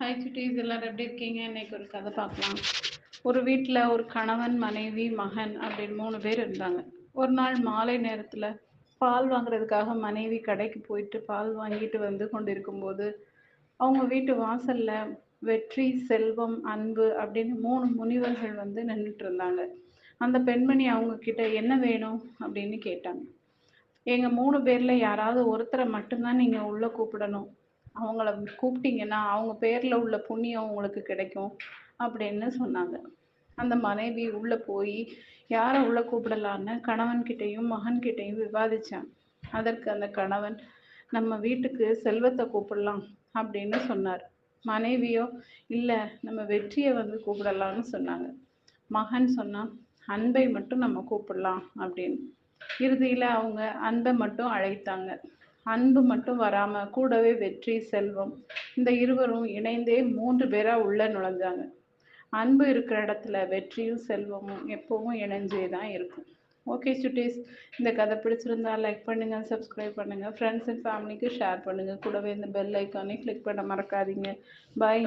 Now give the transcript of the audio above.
Hi சுட்டீஸ், எல்லாரும் எப்படி இருக்கீங்க? இன்னைக்கு ஒரு கதை பார்க்கலாம். ஒரு வீட்டில் ஒரு கணவன், மனைவி, மகன் அப்படின்னு 3 பேர் இருந்தாங்க. ஒரு நாள் மாலை நேரத்தில் பால் வாங்குறதுக்காக மனைவி கடைக்கு போயிட்டு பால் வாங்கிட்டு வந்து கொண்டிருக்கும்போது அவங்க வீட்டு வாசல்ல வெற்றி, செல்வம், அன்பு அப்படின்னு 3 முனிவர்கள் வந்து நின்றுட்டு இருந்தாங்க. அந்த பெண்மணி அவங்க கிட்ட என்ன வேணும் அப்படின்னு கேட்டாங்க. எங்க 3 பேர்ல யாராவது ஒருத்தரை மட்டும்தான் நீங்க உள்ள கூப்பிடணும். அவங்கள கூப்பிட்டீங்கன்னா அவங்க பேர்ல உள்ள புண்ணியம் உங்களுக்கு கிடைக்கும் அப்படின்னு சொன்னாங்க. அந்த மனைவி உள்ள போய் யாரை உள்ள கூப்பிடலான்னு கணவன்கிட்டயும் மகன்கிட்டயும் விவாதிச்சாங்க. அதற்கு அந்த கணவன், நம்ம வீட்டுக்கு செல்வத்தை கூப்பிடலாம் அப்படின்னு சொன்னார். மனைவியோ, இல்ல, நம்ம வெற்றியை வந்து கூப்பிடலாம்னு சொன்னாங்க. மகன் சொன்னான், அன்பை மட்டும் நம்ம கூப்பிடலாம் அப்படின்னு. இறுதியில அவங்க அன்பை மட்டும் அழைத்தாங்க. அன்பு மட்டும் வராம கூடவே வெற்றி, செல்வம், இந்த இருவரும் இணைந்தே 3 பேரா உள்ள நுழைஞ்சாங்க. அன்பு இருக்கிற இடத்துல வெற்றியும் செல்வமும் எப்பவும் இணைஞ்சே தான் இருக்கும். ஓகே சுட்டீஸ், இந்த கதை பிடிச்சிருந்தா லைக் பண்ணுங்க, சப்ஸ்கிரைப் பண்ணுங்க, ஃப்ரெண்ட்ஸ் அண்ட் ஃபேமிலிக்கு ஷேர் பண்ணுங்க. கூடவே இந்த பெல் ஐக்கானே கிளிக் பண்ண மறக்காதீங்க. பாய்.